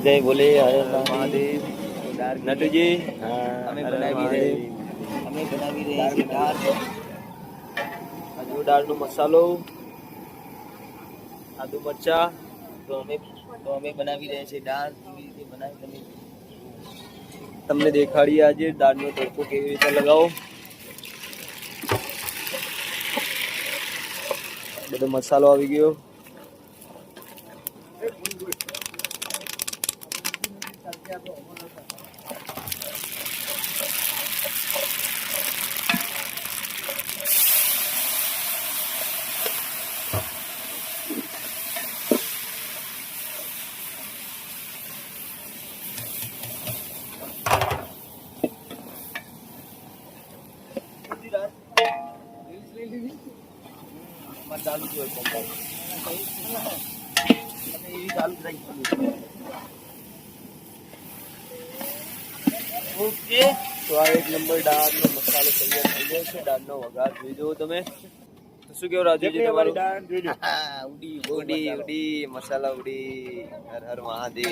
જય બોલે હર મહાદેવ. નટુજી અમે બનાવી રહ્યા છીએ દાળ. આજુ દાળનો મસાલો, આદુ મરચા. તો અમે બનાવી રહ્યા છીએ દાળ. કેવી રીતે બનાવી તમે તમને દેખાડીએ આજે દાળનો તડકો કેવી રીતે લગાવો. બધો મસાલો આવી ગયો. ચાલુ જ હોય ચાલુ જ રાખી. ઓકે, તો આ એક નંબર દાળનો મસાલો તૈયાર થઈ ગયો છે. દાળનો વઘાર જોઈ જુઓ તમે. તો શું કેવું રાજુજી તમારું? ઉડી ઉડી મસાલા ઉડી. હર હર મહાદેવ.